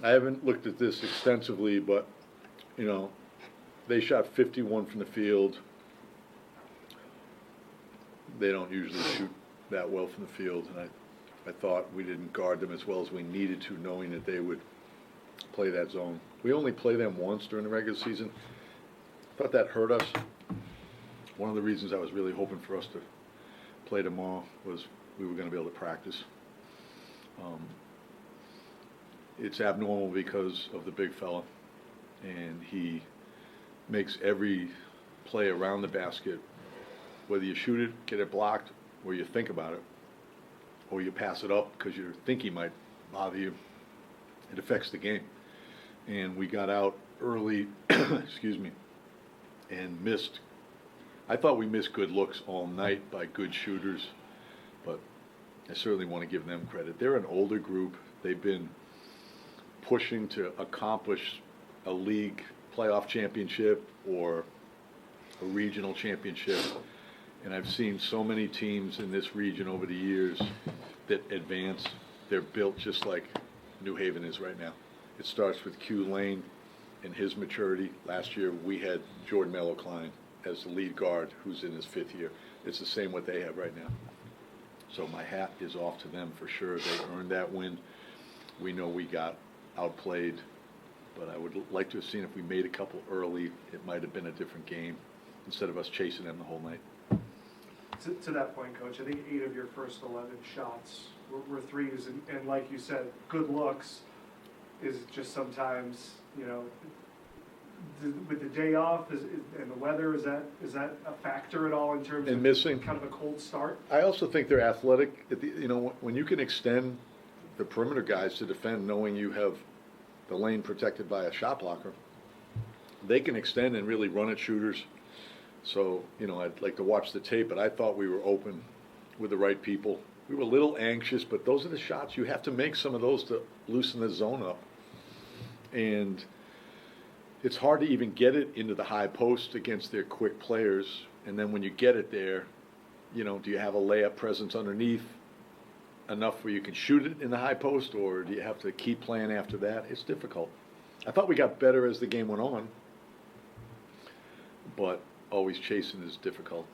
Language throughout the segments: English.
I haven't looked at this extensively, but, you know, they shot 51 from the field. They don't usually shoot that well from the field, and I thought we didn't guard them as well as we needed to, knowing that they would play that zone. We only play them once during the regular season. Thought that hurt us. One of the reasons I was really hoping for us to play tomorrow was we were going to be able to practice. It's abnormal because of the big fella, and he makes every play around the basket, whether you shoot it, get it blocked, or you think about it, or you pass it up because you think he might bother you. It affects the game. And we got out early, excuse me, and missed. I thought we missed good looks all night by good shooters, but I certainly want to give them credit. They're an older group. They've been pushing to accomplish a league playoff championship or a regional championship. And I've seen so many teams in this region over the years that advance. They're built just like New Haven is right now. It starts with Q Lane and his maturity. Last year we had Jordan Mello Klein as the lead guard who's in his 5th year. It's the same what they have right now. So my hat is off to them for sure. They earned that win. We know we got outplayed, but I would like to have seen if we made a couple early, it might have been a different game instead of us chasing them the whole night. To that point, Coach, I think 8 of your first 11 shots were threes, and like you said, good looks is just sometimes, you know, with the day off and the weather, is that a factor at all in terms of missing kind of a cold start? I also think they're athletic. You know, when you can extend the perimeter guys to defend, knowing you have the lane protected by a shot blocker, they can extend and really run at shooters. So, you know, I'd like to watch the tape, but I thought we were open with the right people. We were a little anxious, but those are the shots. You have to make some of those to loosen the zone up. And it's hard to even get it into the high post against their quick players. And then when you get it there, you know, do you have a layup presence underneath enough where you can shoot it in the high post, or do you have to keep playing after that? It's difficult. I thought we got better as the game went on, but always chasing is difficult.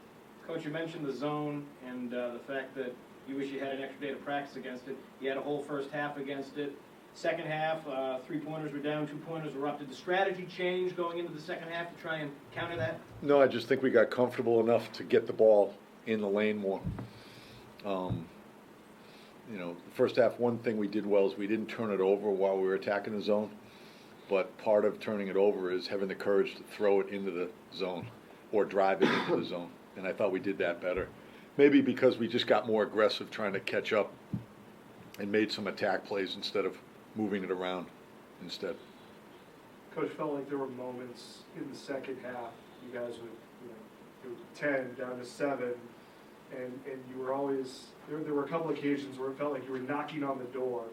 Coach, you mentioned the zone and the fact that you wish you had an extra day to practice against it. You had a whole first half against it. Second half, 3-pointers were down, 2-pointers were up. Did the strategy change going into the second half to try and counter that? No, I just think we got comfortable enough to get the ball in the lane more. You know, the first half, one thing we did well is we didn't turn it over while we were attacking the zone. But part of turning it over is having the courage to throw it into the zone or drive it into the zone. And I thought we did that better. Maybe because we just got more aggressive trying to catch up and made some attack plays instead of moving it around instead. Coach, felt like there were moments in the second half, you guys would, you know, it was 10 down to 7, and you were always, there were a couple occasions where it felt like you were knocking on the door.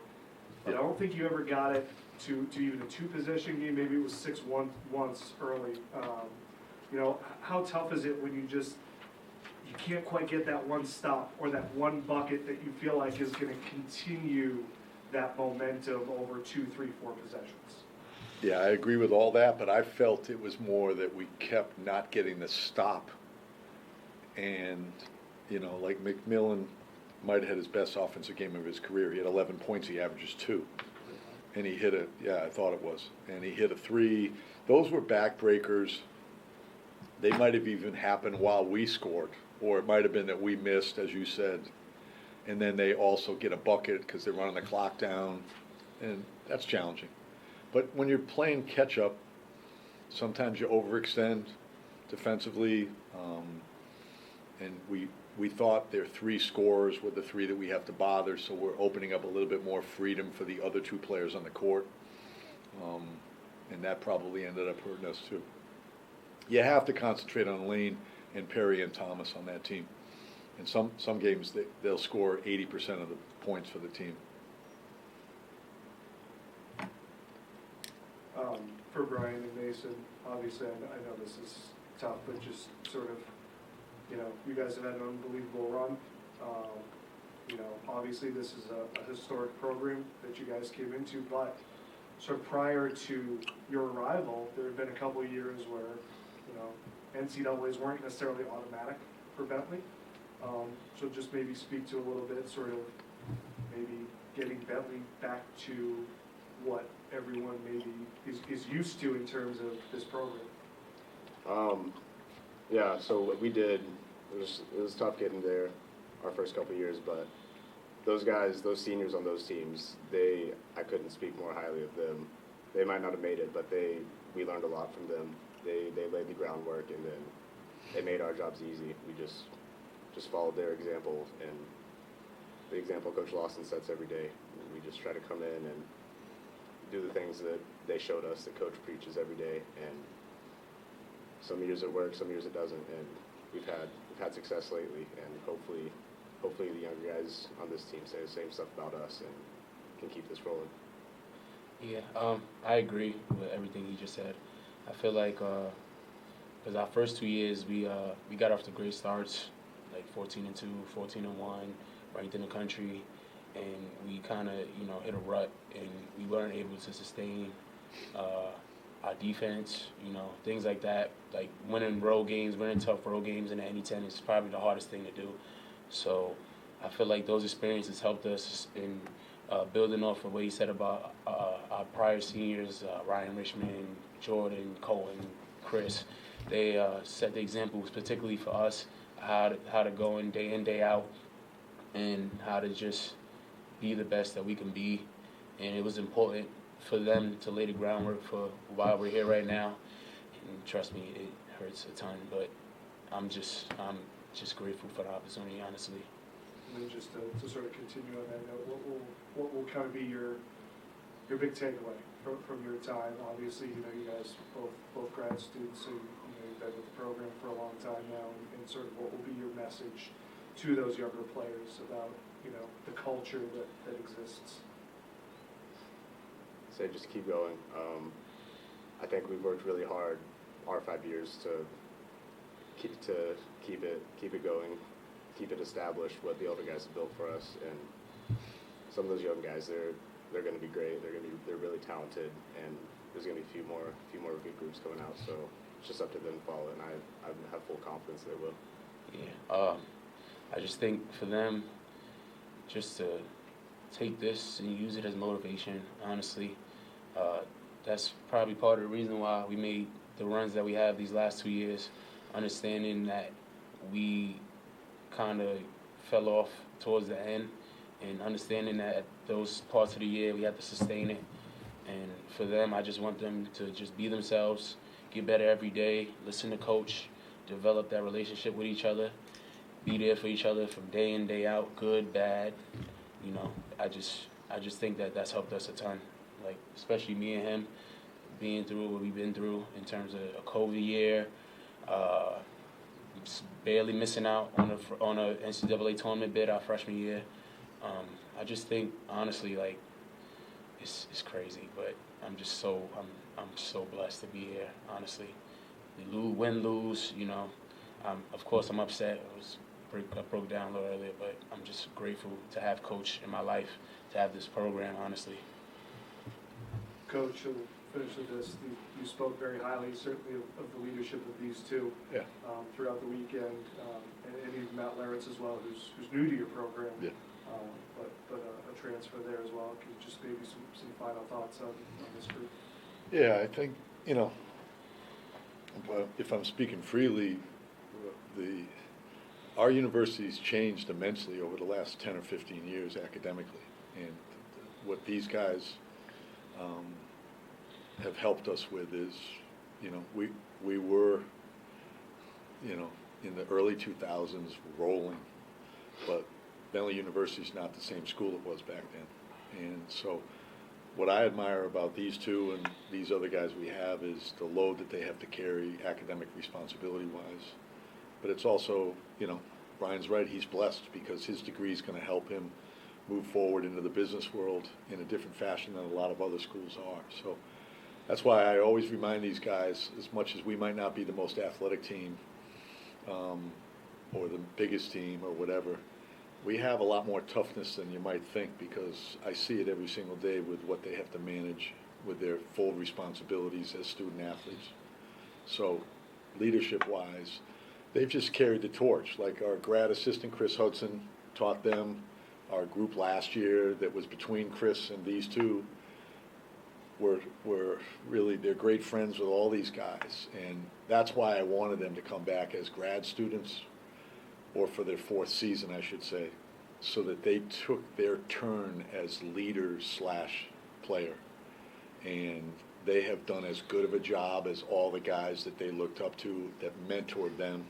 And I don't think you ever got it to even a 2-possession game. Maybe it was 6-1 once early. You know, how tough is it when you can't quite get that one stop or that one bucket that you feel like is going to continue that momentum over 2, 3, 4 possessions? Yeah, I agree with all that, but I felt it was more that we kept not getting the stop. And, you know, like McMillan might have had his best offensive game of his career. He had 11 points, he averages 2. And he hit I thought it was. And he hit a 3. Those were backbreakers. They might have even happened while we scored, or it might have been that we missed, as you said. And then they also get a bucket because they're running the clock down, and that's challenging. But when you're playing catch-up, sometimes you overextend defensively, and we thought their 3 scorers were the 3 that we have to bother, so we're opening up a little bit more freedom for the other 2 players on the court, and that probably ended up hurting us too. You have to concentrate on Lane and Perry and Thomas on that team. In some games, they'll score 80% of the points for the team. For Brian and Mason, obviously, I know this is tough, but just sort of, you know, you guys have had an unbelievable run. You know, obviously, this is a historic program that you guys came into, but So prior to your arrival, there had been a couple of years where, you know, NCAAs weren't necessarily automatic for Bentley. So just maybe speak to a little bit, sort of maybe getting Bentley back to what everyone maybe is used to in terms of this program. Yeah, so what we did, it was tough getting there our first couple of years, but those guys, those seniors on those teams, I couldn't speak more highly of them. They might not have made it, but we learned a lot from them. They laid the groundwork, and then they made our jobs easy. We just followed their example, and the example Coach Lawson sets every day. We just try to come in and do the things that they showed us, that Coach preaches every day, and some years it works, some years it doesn't, and we've had success lately, and hopefully the younger guys on this team say the same stuff about us and can keep this rolling. Yeah, I agree with everything he just said. I feel like because our first 2 years we got off to great starts, like 14-2, 14-1, ranked in the country, and we kind of hit a rut, and we weren't able to sustain our defense, things like that. Like winning tough road games in the NE10 is probably the hardest thing to do. So I feel like those experiences helped us in building off of what he said about our prior seniors, Ryan Richmond, Jordan, Colton, Chris. They set the examples, particularly for us, how to go in, day out, and how to just be the best that we can be. And it was important for them to lay the groundwork for why we're here right now. And trust me, it hurts a ton, but I'm just grateful for the opportunity, honestly. And then just to sort of continue on that note, what will kind of be your big takeaway from your time? Obviously, you guys both grad students, so you've been with the program for a long time now, and sort of what will be your message to those younger players about the culture that exists? Say just keep going. I think we've worked really hard our 5 years to keep it going, keep it established, what the older guys have built for us, and some of those young guys, they're going to be great. They're really talented, and there's going to be a few more good groups coming out. So it's just up to them to follow, and I have full confidence they will. Yeah, I just think for them, just to take this and use it as motivation, honestly. That's probably part of the reason why we made the runs that we have these last 2 years, understanding that we kind of fell off towards the end, and understanding that those parts of the year we had to sustain it. And for them, I just want them to just be themselves, get better every day, listen to Coach, develop that relationship with each other, be there for each other from day in, day out, good, bad. I just think that that's helped us a ton. Like, especially me and him, being through what we've been through in terms of a COVID year, barely missing out on a NCAA tournament bid our freshman year. I just think, honestly, like, it's crazy, but I'm so blessed to be here, honestly. Win, lose, of course I'm upset. I broke down a little earlier, but I'm just grateful to have Coach in my life, to have this program, honestly. Coach, we'll finish with this. You spoke very highly, certainly, of the leadership of these two throughout the weekend, and even Matt Laritz as well, who's new to your program, but a transfer there as well. Can you just maybe some final thoughts on this group? Yeah, I think, if I'm speaking freely, our university's changed immensely over the last 10 or 15 years academically, and what these guys have helped us with is, we were, in the early 2000s rolling, but Bentley University's not the same school it was back then. And so what I admire about these two and these other guys we have is the load that they have to carry academic responsibility-wise. But it's also, Brian's right, he's blessed because his degree is going to help him move forward into the business world in a different fashion than a lot of other schools are. So that's why I always remind these guys, as much as we might not be the most athletic team or the biggest team or whatever, we have a lot more toughness than you might think, because I see it every single day with what they have to manage with their full responsibilities as student athletes. So leadership-wise, they've just carried the torch. Like our grad assistant, Chris Hudson, taught them. Our group last year that was between Chris and these two were really, they're great friends with all these guys. And that's why I wanted them to come back as grad students, or for their fourth season, I should say, so that they took their turn as leader/player. And they have done as good of a job as all the guys that they looked up to, that mentored them.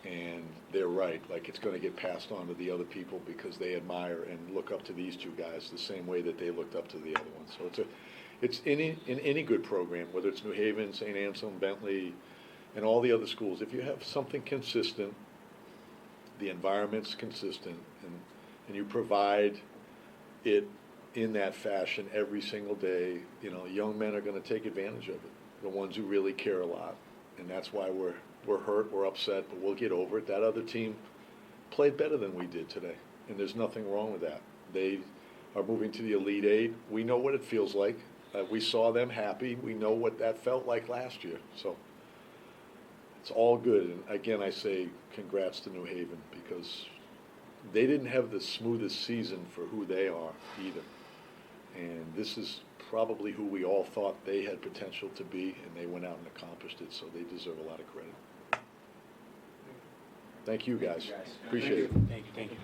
And they're right, like it's going to get passed on to the other people because they admire and look up to these two guys the same way that they looked up to the other ones. So it's in any good program, whether it's New Haven, St. Anselm, Bentley, and all the other schools. If you have something consistent, the environment's consistent, and you provide it in that fashion every single day, you know, young men are going to take advantage of it, the ones who really care a lot. And that's why we're hurt, we're upset, but we'll get over it. That other team played better than we did today, and there's nothing wrong with that. They are moving to the Elite Eight. We know what it feels like. We saw them happy. We know what that felt like last year. So it's all good. And again, I say congrats to New Haven, because they didn't have the smoothest season for who they are either. And this is probably who we all thought they had potential to be, and they went out and accomplished it, so they deserve a lot of credit. Thank you, guys. Thank you, guys. Appreciate it. Thank you.